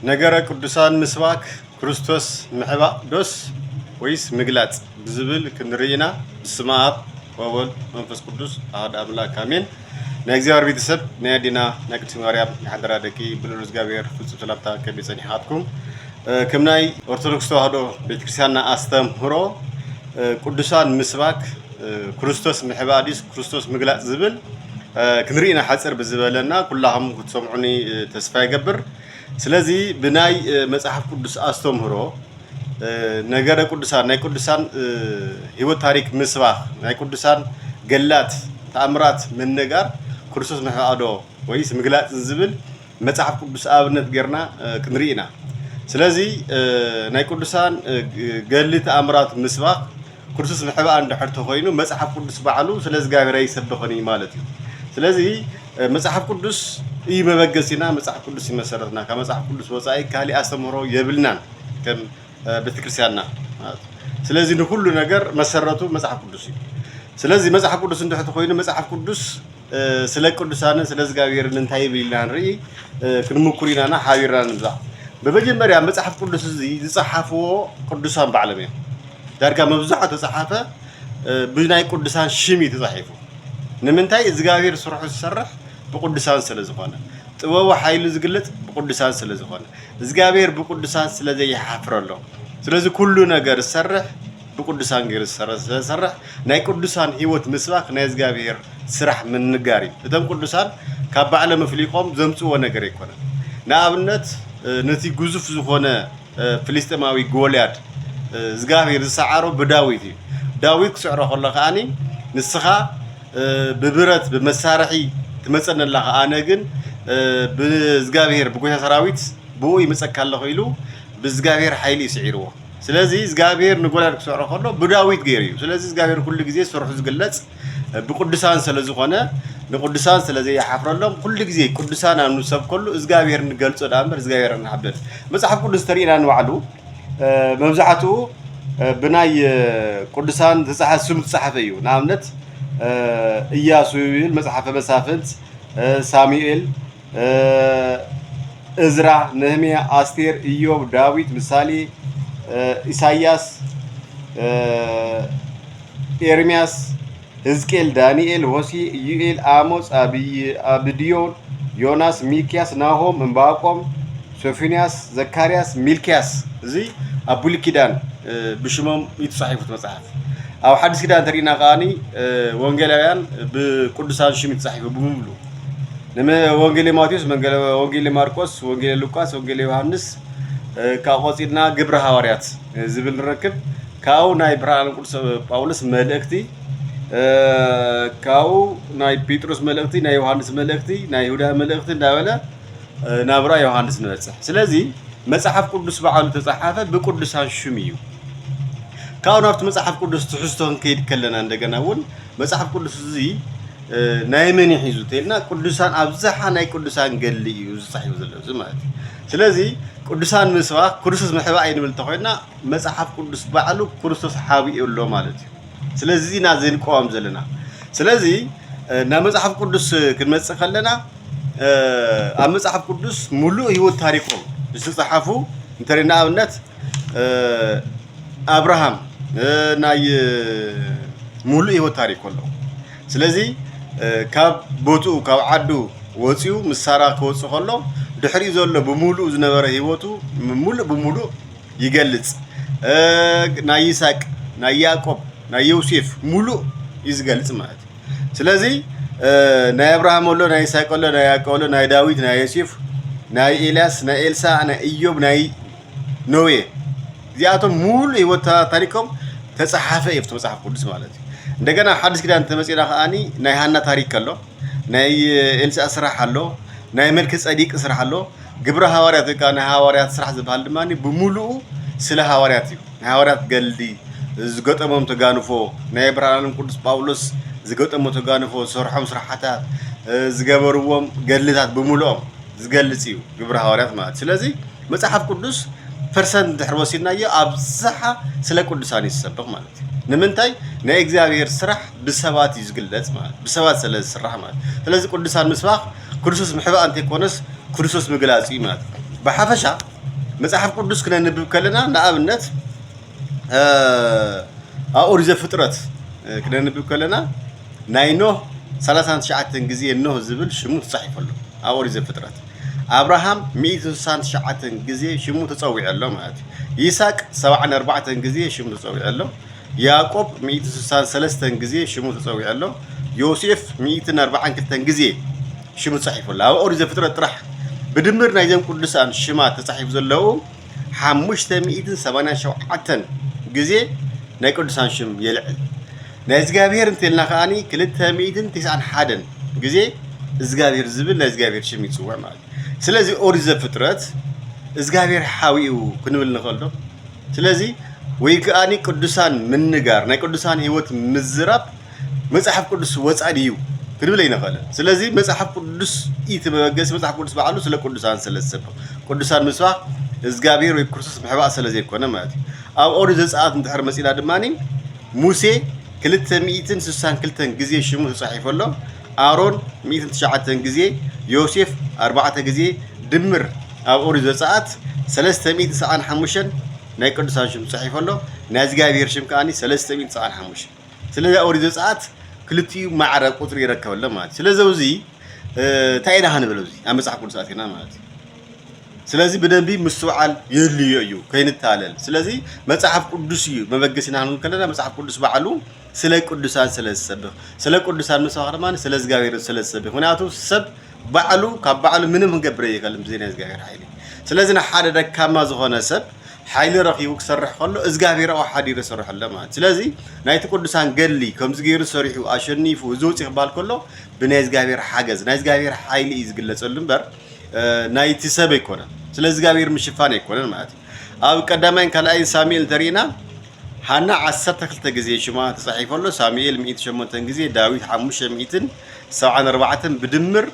ነገረ ቅዱሳን ምስባክ ክርስቶስ ምሕባእ ዶስ ወይስ ምግላጽ ብዝብል ክንርኢና በስመ አብ ወወልድ ወመንፈስ ቅዱስ አሐዱ አምላክ አሜን። ናይ እግዚአብሔር ቤተሰብ ናይ አዲና ናይ ቅድስት ማርያም የሓደራ ደቂ ብሉል እግዚአብሔር ፍጹም ሰላምታ ከመይ ጸኒሓትኩም ከም ናይ ኦርቶዶክስ ተዋህዶ ቤተክርስቲያንና አስተምህሮ ቅዱሳን ምስባክ ክርስቶስ ምሕባእ ዲስ ክርስቶስ ምግላጽ ዝብል ክንርኢና ሓጽር ብዝበለና ኩላኹም ክትሰምዑኒ ተስፋ ይገብር። ስለዚህ ብናይ መጽሐፍ ቅዱስ አስተምህሮ ነገረ ቅዱሳን ናይ ቅዱሳን ህይወት ታሪክ ምስባክ ናይ ቅዱሳን ገላት ተአምራት ምንጋር ክርስቶስ ምሕባእ ዶ ወይስ ምግላጽ ዝብል መጽሐፍ ቅዱስ አብነት ገርና ክንርኢና። ስለዚህ ናይ ቅዱሳን ገሊ ተአምራት ምስባክ ክርስቶስ ምሕባእ እንድሕር ተኮይኑ መጽሐፍ ቅዱስ ባዕሉ ስለዝጋበረ ይሰበኸኒ ማለት እዩ። ስለዚህ መጽሐፍ ቅዱስ ይመበገሲና መጽሐፍ ቅዱስ ይመሰረትና ከመጽሐፍ ቅዱስ ወጻኢ ካሊ አስተምህሮ የብልናን ከም ቤተክርስቲያንና። ስለዚህ ሁሉ ነገር መሰረቱ መጽሐፍ ቅዱስ እዩ። ስለዚህ መጽሐፍ ቅዱስ እንድሕር ኮይኑ መጽሐፍ ቅዱስ ስለ ቅዱሳን ስለ እግዚአብሔር እንታይ ይብልና ንርኢ ክንምኩር ኢናና ሓቢርና ንብዛ። በመጀመርያ መጽሐፍ ቅዱስ እዚ ዝጸሓፍዎ ቅዱሳን ባዕሎም እዮም። ዳርጋ መብዛሕትኡ ተጻሓፈ ብናይ ቅዱሳን ሽም ተጻሒፉ። ንምንታይ እግዚአብሔር ስርሑ ዝሰርሕ ብቅዱሳን ስለዝኾነ ጥበቡ ኃይሉ ዝግለጽ ብቅዱሳን ስለዝኾነ እግዚአብሔር ብቅዱሳን ስለዘይሓፍረሎ ስለዚህ ኩሉ ነገር ዝሰርሕ ብቅዱሳን ገይሩ ዝሰርሕ ናይ ቅዱሳን ህይወት ምስባክ ናይ እግዚአብሔር ስራሕ ምንጋር እዩ። እቶም ቅዱሳን ካብ ባዕሎም ፍሊቆም ዘምጽዎ ነገር ኣይኮነን። ንኣብነት ነቲ ግዙፍ ዝኾነ ፍልስጤማዊ ጎልያድ እግዚአብሔር ዝሰዓሮ ብዳዊት እዩ። ዳዊት ክስዕሮ ከሎ ከዓኒ ንስኻ ብብረት ብመሳርሒ ትመጸነላ ኣነ ግን ብእግዚአብሔር ብጎይታ ሰራዊት ብኡ ይመጸካ ኣለኹ ኢሉ ብእግዚአብሔር ኃይሊ ይስዒርዎ። ስለዚህ እግዚአብሔር ንጎልያድ ክስዕሮ ከሎ ብዳዊት ገይሩ እዩ። ስለዚህ እግዚአብሔር ኩሉ ግዜ ስርሑ ዝግለጽ ብቅዱሳን ስለዝኾነ ንቅዱሳን ስለዘይሓፍረሎም ኩሉ ግዜ ቅዱሳን ኣብ ንሰብ ከሉ እግዚአብሔር ንገልጾ ዳምበር እግዚአብሔር ንሓብር መጽሐፍ ቅዱስ ተሪኢና ንባዕሉ መብዛሕትኡ ብናይ ቅዱሳን ተጻሓፈ ስም ተጻሓፈ እዩ። ንኣብነት ኢያሱ ይብል መጽሐፈ መሳፍንት፣ ሳሙኤል፣ እዝራ፣ ነህምያ፣ አስቴር፣ ኢዮብ፣ ዳዊት፣ ምሳሌ፣ ኢሳያስ፣ ኤርሚያስ፣ ሕዝቅኤል፣ ዳንኤል፣ ሆሴዕ፣ ኢዩኤል፣ አሞጽ፣ አብድዮን፣ ዮናስ፣ ሚክያስ፣ ናሆም፣ ዕንባቆም፣ ሶፎንያስ፣ ዘካርያስ፣ ሚልክያስ እዚ ኣብ ብሉይ ኪዳን ብሽሞም ይተጻሒፉት መጽሐፍ። ኣብ ሓድስ ኪዳን ተሪኢና ከዓኒ ወንጌላውያን ብቅዱሳን ሽም ይተጻሒፉ ብምሉእ ወንጌል ማቴዎስ፣ ወንጌል ማርቆስ፣ ወንጌል ሉቃስ፣ ወንጌል ዮሐንስ ካብ ቆፂድና ግብረ ሐዋርያት ዝብል ንረክብ። ካብኡ ናይ ብርሃን ቅዱስ ጳውሎስ መልእክቲ፣ ካብኡ ናይ ጴጥሮስ መልእክቲ፣ ናይ ዮሐንስ መልእክቲ፣ ናይ ይሁዳ መልእክቲ እንዳበለ ናብ ራእይ ዮሐንስ ንበጽሕ። ስለዚህ መጽሐፍ ቅዱስ ባዕሉ ተጻሓፈ ብቅዱሳን ሽም እዩ። ካብኡ ናብቲ መጽሐፍ ቅዱስ ትሕዝቶ ክንከይድ ከለና እንደገና እውን መጽሐፍ ቅዱስ እዚ ናይ መን ሒዙ ተልና ቅዱሳን ኣብዝሓ ናይ ቅዱሳን ገሊ እዩ ዝጻሒፉ ዘለዉ ማለት እዩ። ስለዚህ ቅዱሳን ምስባክ ክርስቶስ ምሕባእ ንብል ተኮይና መጽሐፍ ቅዱስ ባዕሉ ክርስቶስ ሓቢኡ ኣሎ ማለት እዩ። ስለዚህ ና ዘንቆም ዘለና። ስለዚህ ናብ መጽሐፍ ቅዱስ ክንመጽእ ከለና ኣብ መጽሐፍ ቅዱስ ሙሉእ ህይወት ታሪኮም ዝተጻሓፉ እንተሪና ኣብነት አብርሃም ናይ ሙሉእ ህይወት ታሪክ ኣሎ። ስለዚህ ካብ ቦትኡ ካብ ዓዱ ወፂኡ ምስ ሳራ ክወፅእ ከሎ ድሕሪኡ ዘሎ ብሙሉእ ዝነበረ ህይወቱ ብሙሉእ ይገልጽ። ናይ ይስሐቅ፣ ናይ ያዕቆብ፣ ናይ ዮሴፍ ሙሉእ እዩ ዝገልጽ ማለት እዩ። ስለዚህ ናይ አብርሃም ኣሎ፣ ናይ ይስሐቅ ኣሎ፣ ናይ ያዕቆብ ኣሎ፣ ናይ ዳዊት፣ ናይ ዮሴፍ፣ ናይ ኤልያስ፣ ናይ ኤልሳዕ፣ ናይ ኢዮብ፣ ናይ ኖዌ እዚኣቶም ሙሉእ ህይወት ታሪኮም ተጻሓፈ እዩ ኣብቲ መጽሐፍ ቅዱስ ማለት እዩ። እንደገና ሓድስ ኪዳን ተመጺና ከዓኒ ናይ ሃና ታሪክ ኣሎ፣ ናይ ኤልሳዕ ስራሕ ኣሎ፣ ናይ መልከ ጸዲቅ ስራሕ ኣሎ። ግብረ ሐዋርያት ወይ ከዓ ናይ ሐዋርያት ስራሕ ዝበሃል ድማ ብሙሉእ ስለ ሐዋርያት እዩ። ናይ ሐዋርያት ገልዲ ዝገጠሞም ተጋንፎ፣ ናይ ብርሃን ቅዱስ ጳውሎስ ዝገጠሞ ተጋንፎ፣ ዝሰርሖም ስራሕታት፣ ዝገበርዎም ገልታት ብምሉኦም ዝገልጽ እዩ ግብረ ሐዋርያት ማለት። ስለዚህ መጽሐፍ ቅዱስ ፐርሰንት ድሕር ወሲድናዮ ኣብዝሓ ስለ ቅዱሳን ይሰበኽ ማለት እዩ። ንምንታይ ናይ እግዚአብሔር ስራሕ ብሰባት እዩ ዝግለጽ ማለት ብሰባት ስለ ዝስራሕ ማለት። ስለዚህ ቅዱሳን ምስባክ ክርስቶስ ምሕባእ እንተይኮነስ ክርስቶስ ምግላጽ እዩ ማለት። بحفشة መጽሐፍ ቅዱስ ክነንብብ ከለና ንኣብነት ኦሪት ዘፍጥረት ክነንብብ ከለና ናይ ኖህ 39 ጊዜ ኖህ ዝብል ሽሙ ተጻሒፉ ኣሎ ኣብ ኦሪት ዘፍጥረት አብርሃም 169 ጊዜ ሽሙ ተጸዊዑ ኣሎ ማለት ይስሐቅ 74 ጊዜ ሽሙ ተጸዊዑ ኣሎ ያዕቆብ 163 ጊዜ ሽሙ ተጸዊዑ ኣሎ ዮሴፍ 142 ጊዜ ሽሙ ተጻሒፉ ኣሎ ኣብ ኦሪት ዘፍጥረት ጥራሕ ብድምር ናይ ዘም ቅዱሳን ሽማት ተጻሒፉ ዘለዉ 587 ጊዜ ናይ ቅዱሳን ሽም የልዕል ናይ እግዚአብሔር እንተልና ከኣኒ 291 ጊዜ እግዚአብሔር ዝብል ናይ እግዚአብሔር ሽም ይጽዋዕ ማለት ስለዚህ ኦሪት ዘፍጥረት እግዚአብሔር ሓዊኡ ክንብል ንኽእል ዶ ስለዚ ወይ ከኣኒ ቅዱሳን ምንጋር ናይ ቅዱሳን ህይወት ምዝራብ መጽሐፍ ቅዱስ ወጻኢ እዩ ክንብል ይንኽእል ስለዚ መጽሐፍ ቅዱስ ኢትበገስ መጽሐፍ ቅዱስ በዓሉ ስለ ቅዱሳን ስለዝሰብክ ቅዱሳን ምስባኽ እግዚአብሔር ወይ ክርስቶስ ምሕባእ ስለዘይኮነ ማለት እዩ ኣብ ኦሪት ዘጸአት እንድሕር መጺና ድማኒ ሙሴ 262 ጊዜ ሽሙ ተጻሒፉ ኣሎ አሮን 109 ጊዜ ዮሴፍ 4 ጊዜ ድምር ኣብ ኦሪት ዘጸአት 395 ናይ ቅዱሳን ሽም ተጻሒፉ ኣሎ ናይ እግዚአብሔር ሽም ከኣኒ 395 ስለዚ ኦሪት ዘጸአት ክልቲኡ ማዕረ ቁጥሪ ይረከብ ኣሎ ማለት ስለዚ እዚ ታይና ሃንበለ እዚ ኣብ መጽሐፍ ቅዱስ ኣቲና ማለት ስለዚ በደንቢ ምስተውዓል የልዩ እዩ ከይንታለል ስለዚ መጽሐፍ ቅዱስ እዩ መበገሲና ሃንብል ከለና መጽሐፍ ቅዱስ በዓሉ ስለ ቅዱሳን ስለዝሰብኽ ስለ ቅዱሳን ምስባኽ ድማ ስለ እግዚአብሔር ስለዝሰብኽ ምክንያቱ ሰብ በዓሉ ካብ በዓሉ ምንም ክንገብር የከልም ብዘይ ናይ እግዚአብሔር ሓይሊ ስለዚ ንሓደ ደካማ ዝኾነ ሰብ ሓይሊ ረኺቡ ክሰርሕ ከሎ እግዚአብሔር ኣብ ሓዲሩ ይሰርሕ ኣሎ ማለት ስለዚ ናይቲ ቅዱሳን ገሊ ከምዚ ገይሩ ሰሪሑ ኣሸኒፉ ዝውፅእ ክባል ከሎ ብናይ እግዚአብሔር ሓገዝ ናይ እግዚአብሔር ሓይሊ እዩ ዝግለጸሉ እምበር ናይቲ ሰብ ኣይኮነን ስለዚ እግዚአብሔር ምሽፋን ኣይኮነን ማለት ኣብ ቀዳማይን ካልኣይን ሳሙኤል ተሪእና ሃና 12 ጊዜ ሽማ ተጻሒፉ ኣሎ ሳሙኤል 108 ጊዜ ዳዊት 574 ብድምር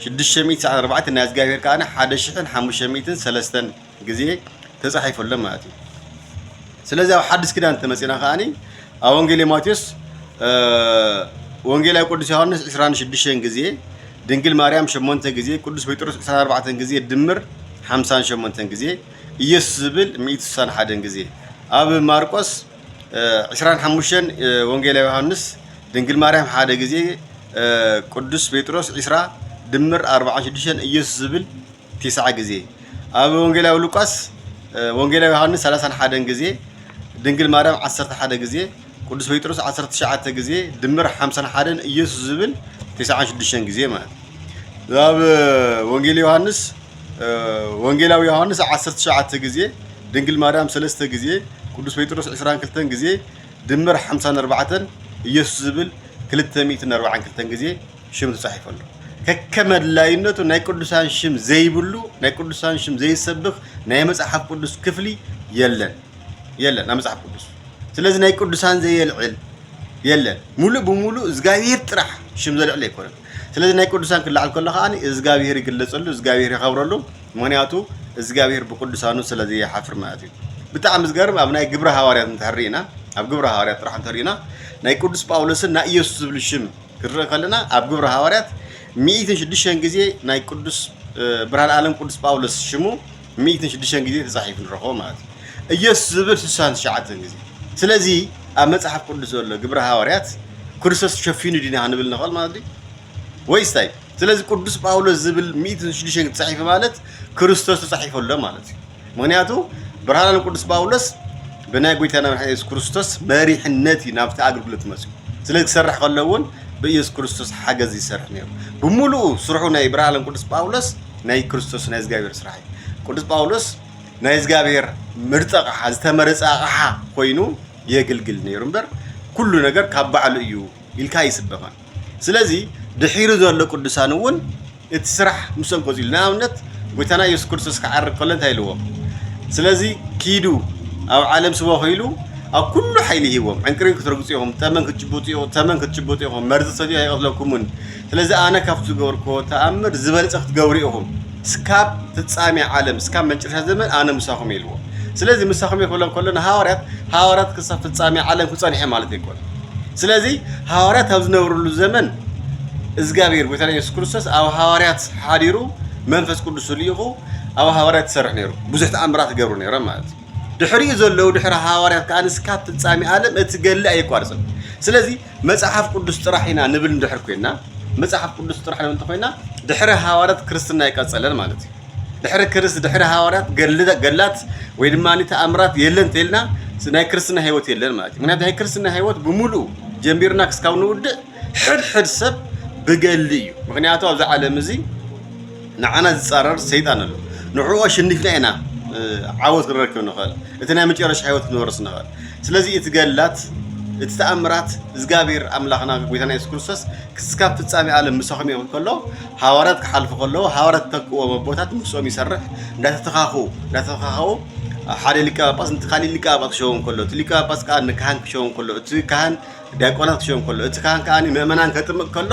694 ናይ እግዚአብሔር ከኣነ 1503 ጊዜ ተጻሒፉ ኣሎ ማለት እዩ ስለዚ ኣብ ሓድስ ኪዳን ተመጺና ከኣኒ ኣብ ወንጌል ማቴዎስ ወንጌላዊ ቅዱስ ዮሐንስ 26 ጊዜ ድንግል ማርያም 8 ጊዜ ቅዱስ ጴጥሮስ 24 ጊዜ ድምር 58 ጊዜ ኢየሱስ ዝብል 161 ጊዜ ኣብ ማርቆስ 25 ወንጌላዊ ዮሐንስ ድንግል ማርያም 1 ጊዜ ቅዱስ ጴጥሮስ 20 ድምር 46 ኢየሱስ ዝብል 9 ጊዜ ኣብ ወንጌላዊ ሉቃስ ወንጌላዊ ዮሐንስ 31 ጊዜ ድንግል ማርያም 11 ጊዜ ቅዱስ ጴጥሮስ 19 ጊዜ ድምር 51 ኢየሱስ ዝብል 96 ጊዜ ማለት ኣብ ወንጌላዊ ዮሐንስ 19 ጊዜ ድንግል ማርያም 3 ጊዜ ቅዱስ ጴጥሮስ 22 ጊዜ ድምር 54 ኢየሱስ ዝብል 242 ጊዜ ሽም ተጻሒፉ ኣሎ ከከመድላይነቱ ናይ ቅዱሳን ሽም ዘይብሉ ናይ ቅዱሳን ሽም ዘይሰብኽ ናይ መጽሐፍ ቅዱስ ክፍሊ የለን ኣብ መጽሐፍ ቅዱስ ስለዚ ናይ ቅዱሳን ዘየልዕል የለን ሙሉእ ብሙሉእ እግዚአብሔር ጥራሕ ሽም ዘልዕል ኣይኮነን ስለዚ ናይ ቅዱሳን ክልዓል ከሎ ከኣኒ እግዚአብሔር ይግለጸሉ እግዚአብሔር ይኸብረሉ ምክንያቱ እግዚአብሔር ብቅዱሳኑ ስለዚ ይሓፍር ማለት እዩ ብጣዕሚ ዝገርም ኣብ ናይ ግብረ ሃዋርያት እንተሪእና ኣብ ግብረ ሃዋርያት ጥራሕ እንተሪእና ናይ ቅዱስ ጳውሎስን ናይ ኢየሱስ ዝብል ሽም ክርእ ከለና ኣብ ግብረ ሃዋርያት 106 ጊዜ ናይ ቅዱስ ብርሃን ዓለም ቅዱስ ጳውሎስ ሽሙ 106 ጊዜ ተጻሒፉ ንረኽቦ ማለት እዩ ኢየሱስ ዝብል 69 ጊዜ ስለዚ ኣብ መጽሐፍ ቅዱስ ዘሎ ግብረ ሃዋርያት ክርስቶስ ሸፊኑ ዲና ንብል ንኽእል ማለት እዩ ወይስ ታይ ስለዚ ቅዱስ ጳውሎስ ዝብል 106 ተጻሒፉ ማለት ክርስቶስ ተጻሒፉ ኣሎ ማለት እዩ ምክንያቱ ብርሃን ዓለም ቅዱስ ጳውሎስ ብናይ ጎይታና ኢየሱስ ክርስቶስ መሪሕነት ናብቲ ኣገልግሎት መጽኡ ስለዚ ክሰርሕ ከሎ እውን በኢየሱስ ክርስቶስ ሓገዝ ይሰርሕ ነይሩ ብሙሉእ ስርሑ ናይ ብርሃን ዓለም ቅዱስ ጳውሎስ ናይ ክርስቶስ ናይ እግዚአብሔር ስራሕ እዩ ቅዱስ ጳውሎስ ናይ እግዚአብሔር ምርጥ ኣቕሓ ዝተመረፀ ኣቕሓ ኮይኑ የገልግል ነይሩ እምበር ኩሉ ነገር ካብ በዓሉ እዩ ኢልካ ይስበኻን ስለዚ ድሒሩ ዘሎ ቅዱሳን እውን እቲ ስራሕ ምስኦም ቆፂሉ ንኣብነት ጎይታና ኢየሱስ ክርስቶስ ክዓርግ ከሎ እንታይ ኢልዎ ስለዚ ኪዱ ኣብ ዓለም ስቦ ኸይሉ ኣብ ኩሉ ሓይሊ ሂቦም ዕንቅሪ ክትረግጹ ኢኹም ተመን ክትጭበጡ ኢኹም መርዚ ሰትዩ ኣይቀትለኩምን ስለዚ ኣነ ካብቲ ዝገበርኮ ተኣምር ዝበለፀ ክትገብሩ ኢኹም እስካብ ፍጻሜ ዓለም እስካብ መጨረሻ ዘመን ኣነ ምሳኹም ኢልዎ ስለዚ ምሳኹም ይክብሎም ከሎ ሃዋርያት ክሳብ ፍጻሜ ዓለም ክጸንሐ ማለት ኣይኮነን ስለዚ ሃዋርያት ኣብ ዝነበሩሉ ዘመን እግዚአብሔር ጎይታና ኢየሱስ ክርስቶስ ኣብ ሃዋርያት ሓዲሩ መንፈስ ቅዱስ ልኢኹ أو هوارات تسرح نيرو بزحت أمرات قبرو نيرو مالت دحري زلوا دحر هوارات كان سكات تسامي عالم اتقل أي كوارث سلازي مصحف قدس طرحنا نبل ندحر كوينا مصحف قدس طرحنا من تخوينا دحر هوارات كريستنا يقصلن مالتي دحر كريست دحر هوارات قلات ويدماني تأمرات يلن تيلنا سناي كريستنا هيوت يلن مالتي من هاي كريستنا هيوت بملو جنبيرنا كسكاو ود حد سب بقليو مغنياتو ابز عالم زي نعنا زصرر سيطان له نعو شنفنا هنا عاوز نركب نخال اتنا مجرش حيوت نورس نخال سلازي اتقلات اتتأمرات زغابير املاخنا غويتنا يسوع كريستوس كسكاب تصامي عالم مسخم يقول كله حوارات كحلف كله حوارات تقوى مبوتات مسوم يسرح لا تتخاخو حالي لك باس انت خالي لك باس شوم كله تلك باس كان كان شوم كله كان ዲያቆናት ሸም ኮሎ እትካን ካኒ መመናን ከጥምቅ ኮሎ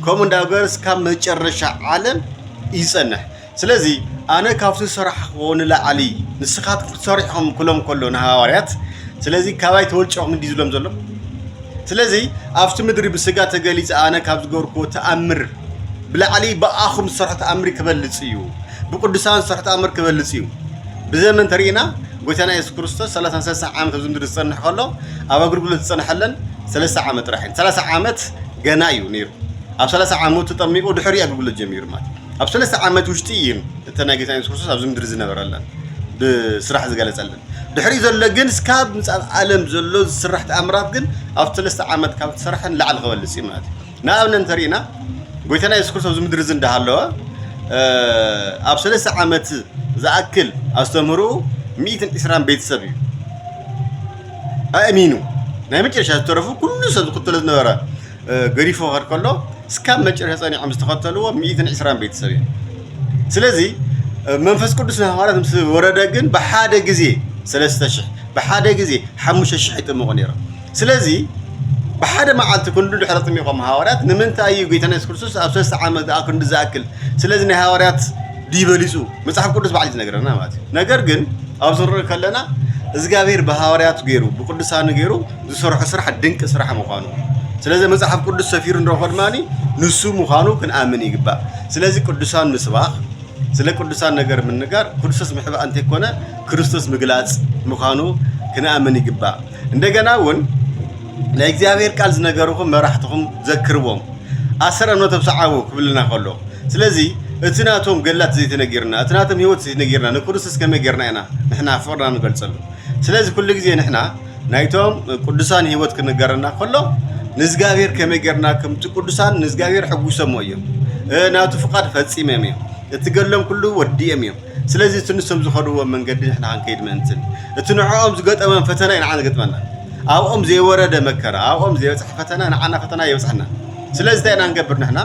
ኮሙን ዳገርስ ካብ መጨረሻ ዓለም ይጸንሕ ስለዚ አነ ካብቱ ሰራሕ ሆነ ለዓሊ ንስኻት ሰሪሕም ኩሎም ኮሎ ንሃዋርያት ስለዚ ካባይ ተወልጨም እንዲዝሎም ዘሎ ስለዚ አፍቱ ምድሪ ብስጋ ተገሊጽ አነ ካብ ዝገርኮ ተአምር ብለዓሊ በአኹም ሰራሕ ተአምር ከበልጽ እዩ በቅዱሳን ሰራሕ ተአምር ከበልጽ እዩ በዘመን ተሪና ጎይታና ኢየሱስ ክርስቶስ 33 ዓመት ዝምድር ዝጸንሕ ኮሎ ኣብ አገልግሎት ዝጸንሐለን 3 ዓመት راحين 30 ዓመት ገና እዩ ነይሩ ኣብ 30 ዓመት ተጠሚቁ ድሕሪ አገልግሎት ጀሚሩ ማለት ኣብ 30 ዓመት ውሽጢ ይም ተናገታ ኢየሱስ ክርስቶስ ኣብ ዝምድር ዝነበረለን ብስራሕ ዝገለጸለን ድሕሪ ዘሎ ግን ስካብ ምጻብ ዓለም ዘሎ ዝስራሕ ተኣምራት ግን ኣብ 3 ዓመት ካብ ተሰርሐን ላዕል ከበልጽ ማለት ናኣብነን ተሪና ጎይታና ኢየሱስ ክርስቶስ ዝምድር ዝንዳሃለወ ኣብ 3 ዓመት ዝኣክል ኣስተምሩ 120 ቤተሰብ እዩ ኣሚኑ ናይ መጨረሻ ተረፉ ኩሉ ሰብ ዝቅተል ዝነበረ ገሪፎ ኸድ ከሎ እስካብ መጨረሻ ጸኒዖም ዝተኸተልዎ 120 ቤተሰብ እዩ ስለዚ መንፈስ ቅዱስ ሐዋርያት ምስ ወረደ ግን በሓደ ጊዜ 3000 በሓደ ጊዜ 5000 ይጥምቁ ነይሮም ስለዚ በሓደ መዓልቲ ኩሉ ድሕረ ጥሚቆም ሐዋርያት ንምንታይ እዩ ጌታና ኢየሱስ ክርስቶስ ኣብ 3 ዓመት ኣክንዲ ዝኣክል ስለዚ ናይ ሐዋርያት ዲበሊጹ መጽሐፍ ቅዱስ ባዕሉ ይነግረና ማለት ነገር ግን ኣብ ዝርእ ከለና እግዚአብሔር በሐዋርያቱ ገይሩ በቅዱሳን ገይሩ ዝሰርሑ ስራሕ ድንቅ ስራሕ መዃኑ ስለዚህ መጽሐፍ ቅዱስ ሰፊር እንደሆነ ንሱ መዃኑ ክንአምን ይግባ ስለዚህ ቅዱሳን ምስባኽ ስለ ቅዱሳን ነገር ምንጋር ክርስቶስ ምሕባ አንተ ይኮነ ክርስቶስ ምግላጽ መዃኑ ክንአምን ይግባ እንደገና ወን ለእግዚአብሔር ቃል ዝነገሩኩም መራሕትኩም ዘክርዎም አሰረ ነው ተብሳዓው ክብልና ከሎ ስለዚህ እትናቶም ገላት ዘይተነገርና እትናቶም ህይወት ዘይተነገርና ንክርስቶስ ከመገርና ኢና ንሕና ፈርና ንገልጸሉ ስለዚህ ኩሉ ጊዜ ንሕና ናይቶም ቅዱሳን ህይወት ክንገርና ከሎ ንዝጋብሔር ከመገርና ከምቲ ቅዱሳን ንዝጋብሔር ሕጉሶም እዮም ናቱ ፍቃድ ፈጺመም እዮም እትገሎም ኩሉ ወዲኦም እዮም ስለዚህ ትንሶም ዝኸድዎ መንገዲ ንሕና ክንከይድ ምእንትን እትንዖም ዝገጠመን ፈተና ኢና ንገጥመና ኣብኦም ዘይወረደ መከራ ኣብኦም ዘይበጽሕ ፈተና ንዓና ፈተና ይበጽሕና ስለዚህ ታይና ንገብር ንሕና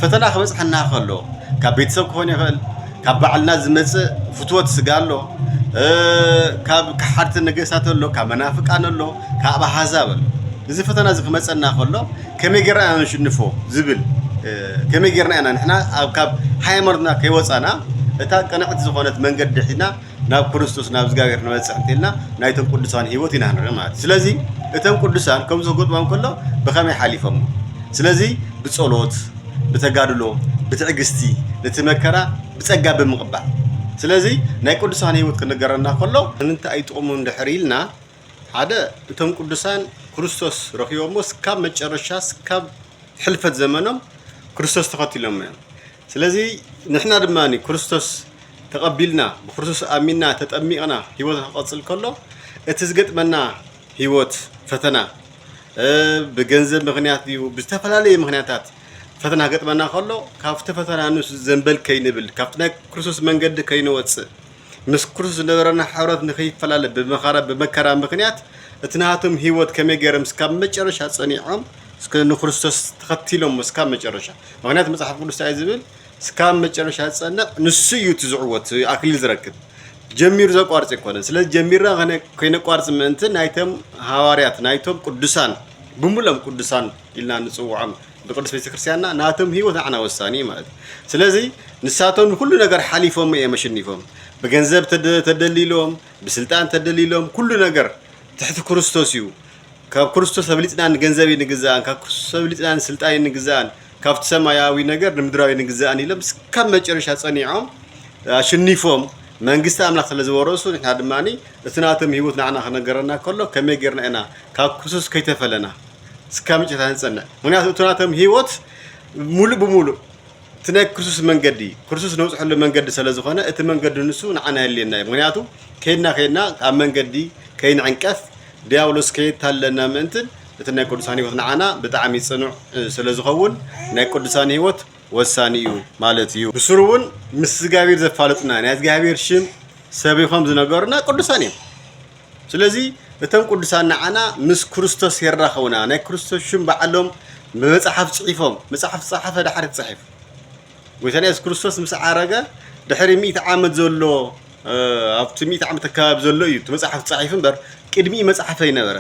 ፈተና ክበጽሕና ከሎ ካብ ቤተሰብ ክኾን ይኽእል ካብ ባዕልና ዝመጽእ ፍትወት ስጋ ኣሎ ካብ ካሓድቲ ነገስታት ኣሎ ካብ መናፍቃን ኣሎ ካብ ኣሕዛብ ኣሎ እዚ ፈተና እዚ ክመጽና ከሎ ከመይ ጌርና ንሽንፎ ዝብል ከመይ ጌርና ኢና ንሕና ካብ ሃይማኖትና ከይወጻና እታ ቀንዕቲ ዝኾነት መንገዲ ሒና ናብ ክርስቶስ ናብ እግዚአብሔር ንበጽሕ እንተልና ናይቶም ቅዱሳን ህይወት ኢና ንርኢ ማለት ስለዚ እቶም ቅዱሳን ከምዚ ገጥሞም ከሎ ብኸመይ ሓሊፎም ስለዚ ብጸሎት بتجادلو بتعجستي لتمكرا بتجاب بمقبع سلازي ناي قدسان هيوت كنجرنا كله أنت أي تقومون دحريلنا هذا تم قدسان كريستوس رخيوموس كاب متشرشاس كاب حلفة زمانهم كريستوس تقاتلهم يعني سلازي نحنا دماني كريستوس تقبلنا بكريستوس آمنا تتأمينا هيوت قاتل كله اتزجت منا هيوت فتنا بجنزب مغنياتي وبستفعلالي مغنياتات فتنا قطمنا خلو كافت فتنا نس زنبل كينبل كافتنا كريستوس منقد كينوتس مس كريستوس نبرنا حورات نخيف فلال بمخارب بمكرا مغنيات اتناهاتهم هيوت كمي جرم سكام مجرش هتصنيعهم سكن كريستوس تختيلهم سكام مجرش مغنيات مصحف قدس عايزبل سكام مجرش هتصنع نسيو تزعوت اكل زركت جمير زو قارص يكون سلا جميرا غنه كاين قارص منت نايتم حواريات نايتم قدسان بمولم قدسان إلنا نصوعهم بقدس ቤተክርስቲያንና ናተም ህይወት አና ወሳኒ ማለት ስለዚህ ንሳቶም ሁሉ ነገር ሐሊፎም የመሽኒፎም በገንዘብ ተደሊሎም በስልጣን ተደሊሎም ሁሉ ነገር تحت ክርስቶስ እዩ ካብ ክርስቶስ ተብሊጽናን ገንዘብ ይንግዛን ካብ ክርስቶስ ተብሊጽናን ስልጣን ይንግዛን ካብ ሰማያዊ ነገር ንምድራዊ ይንግዛን ይለም እስከ መጨረሻ ጸኒዖም أشنيفهم መንግስት አምላክ ስለዝወረሱ ንሕና ድማኒ እቲ ናቶም ህይወት ንዓና ክነገረና ከሎ ከመይ ጌርና ኢና ካብ ክርስቶስ ከይተፈለና እስካብ መጨረሻ ንጸንዕ ምክንያቱ እቲ ናቶም ህይወት ሙሉእ ብሙሉእ እቲ ናይ ክርስቶስ መንገዲ ክርስቶስ ነውፅሐሉ መንገዲ ስለ ዝኾነ እቲ መንገዲ ንሱ ንዓና የልየና እዩ ምክንያቱ ከይድና ኣብ መንገዲ ከይንዕንቀፍ ዲያብሎስ ከየታለና ምእንትን እቲ ናይ ቅዱሳን ህይወት ንዓና ብጣዕሚ ጽኑዕ ስለ ዝኸውን ናይ ቅዱሳን ህይወት ወሳኒ እዩ ማለት እዩ ብስሩ እውን ምስ እግዚአብሔር ዘፋለጥና ናይ እግዚአብሔር ሽም ሰቢኾም ዝነገሩና ቅዱሳን እዮም ስለዚ እቶም ቅዱሳን ንዓና ምስ ክርስቶስ የራኸውና ናይ ክርስቶስ ሽም በዓሎም ብመጽሓፍ ጽሒፎም መጽሓፍ ጽሓፈ ድሕሪ ጽሒፍ ወይተን ኢየሱስ ክርስቶስ ምስ ዓረገ ድሕሪ 100 ዓመት ዘሎ ኣብቲ 100 ዓመት አካባቢ ዘሎ እዩ መጽሓፍ ጽሒፍ እምበር ቅድሚ መጽሓፍ ኣይነበረ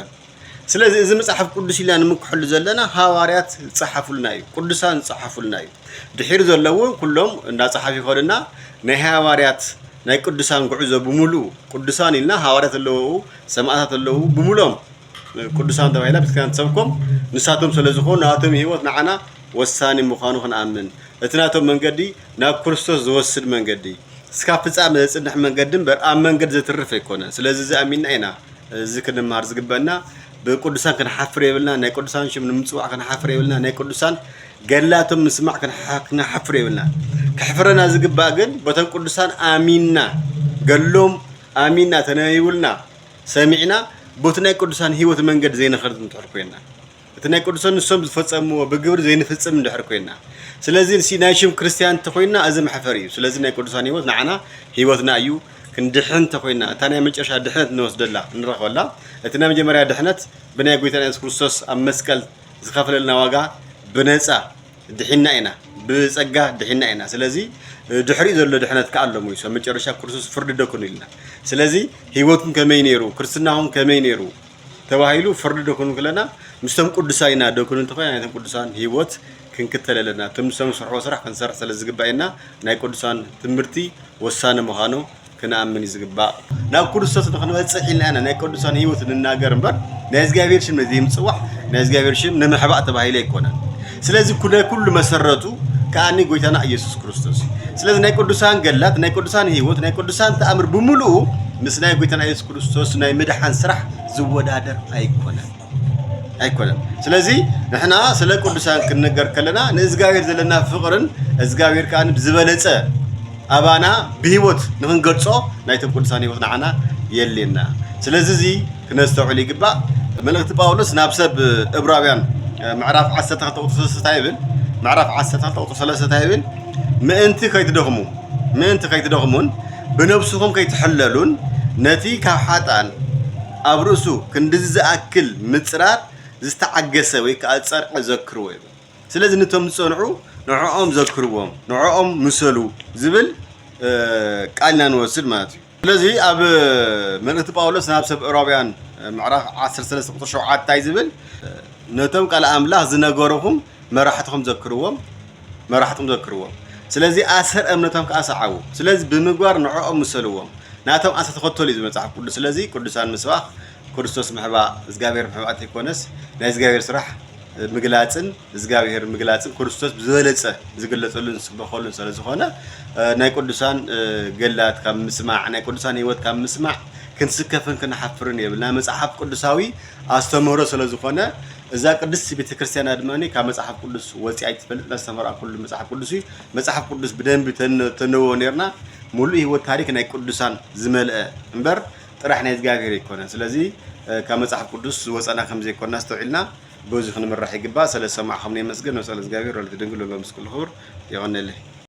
ስለዚ እዚ መጽሓፍ ቅዱስ ኢልና ንምክሕሉ ዘለና ሃዋርያት ጽሓፉልና እዩ ቅዱሳን ጽሓፉልና እዩ ድሕሪ ዘለዉ ኩሎም እንዳጽሓፍ ይኸዱና ናይ ሃዋርያት ናይ ቅዱሳን ጉዕዞ ብሙሉእ ቅዱሳን ኢልና ሃዋርያት ኣለዉ ሰማዕታት ኣለዉ ብሙሉኦም ቅዱሳን ተባሂላ ቤተክርስቲያን ተሰብኮም ንሳቶም ስለ ዝኾኑ ናቶም ህይወት ንዓና ወሳኒ ምዃኑ ክንኣምን እቲ ናቶም መንገዲ ናብ ክርስቶስ ዝወስድ መንገዲ እስካብ ፍጻመ ዘጽንሕ መንገዲ እምበር ኣብ መንገዲ ዘትርፍ ኣይኮነ ስለዚ እዚ ኣሚንና ኢና እዚ ክንምሃር ዝግበአና بقدسان كن حفر يبلنا ناي قدسان شم نمصوع كن حفر يبلنا ناي قدسان قلاتهم مسمع كن حفر يبلنا كحفرنا زقبا قل بتن قدسان آميننا قلهم آميننا تنايولنا سمعنا بوتناي قدسان هي وتمنقد زين خرج متحركينا تناي قدسان نسوم بفتسمو بقبر زين فتسم متحركينا سلازين سينايشم كريستيان تخوينا أزم حفري سلازين ناي قدسان هي وتنعنا هي وتنا أيو كندحن تخوينا تاني مجرش دحنت نوس دلا نرخ ولا اتنا مجمريا دحنت بناي غويتنا يسوع كريستوس امسكل زخفل لنا واغا بنصا دحينا اينا بصقا دحينا اينا سلازي دحري زلو دحنت كالمو يسو مجرشا كريستوس فرد دكون لنا سلازي هيوتكم كمي نيرو كريستناهم كمي نيرو تواهيلو فرد دكون كلنا مستم قدساينا دكون تخوينا نتم قدسان هيوت كنكتللنا تمسم صحو صراح كنسرح سلازغباينا ناي قدسان تمرتي وسان مخانو كنا أمني زقبا ناو كرسوس نخنو هتصحيلنا أنا ناي كردسان هيوت نناقر مبر نايز غافير شم نزيم تصوح نايز غافير شم نمحبا تباهي ليكونا سلازي كل مسرتو كأني قويتنا يسوس كريستوس سلازي ناي كردسان قلات ناي كردسان هيوت ناي كردسان تأمر بملو مس ناي قويتنا يسوس كريستوس ناي مدحان سرح زودادر أيكونا سلازي نحنا سلا كردسان كنقر كلنا نايز غافير زلنا فقرن نايز غافير كان بزبالتsa أبانا بهوت نهنقرصو نايتم قدسان هيوت نعنا يلينا سلازي زي كنستوعب لي قبا ملكت باولوس نابسب إبراويان معرف 10 تايبل معرف 10 تايبل ما أنت كيتدغمون بنفسهم كيتحللون نتي كحاتان أبرسو كندز أكل متصرات زستعجسه ويكأتصر ذكروا سلازي نتم صنعو نوعهم ذكروهم نوعهم مسلو زبل قالنا نوصل مات لذي اب ملكت باولوس نابسب إبراويان معرف 10 قطر شوعات تاي زبل نتم قال املاح زنغورهم مراحتهم ذكروهم سلازي اثر امنتهم كاسعو سلازي بمغوار نوعهم مسلوهم ناتهم اسا تخطلوا زي مصحف كله سلازي قدسان مسواخ كريستوس محبا زغابير محبات يكونس ناي زغابير صراح مغلاصن زغابير مغلاصن كريستوس بزلص زغلصلن بخولن ስለዝኾነ ናይ ቅዱሳን ገላት ካብ ምስማዕ ናይ ቅዱሳን ህይወት ካብ ምስማዕ ክንስከፍን ክንሓፍርን የብልና መጽሐፍ ቅዱሳዊ አስተምህሮ ስለዝኾነ እዛ ቅድስት ቤተክርስቲያን አድማኒ ካብ መጽሐፍ ቅዱስ ወፂ አይትፈልጥ ለስተመራ ኩሉ መጽሐፍ ቅዱስ በደንብ ተነወ ነርና ሙሉ ህይወት ታሪክ ናይ ቅዱሳን ዝመልአ እንበር ጥራሕ ናይ ዝጋቢር ይኮነ ስለዚ ካብ መጽሐፍ ቅዱስ ወፃና ከም ዘይኮና አስተውዒልና بوزي خن مرح يقبا سلا سمع خمني مسجد وسلا زجاجر ولا تدنقل ولا مسكول خور يغني له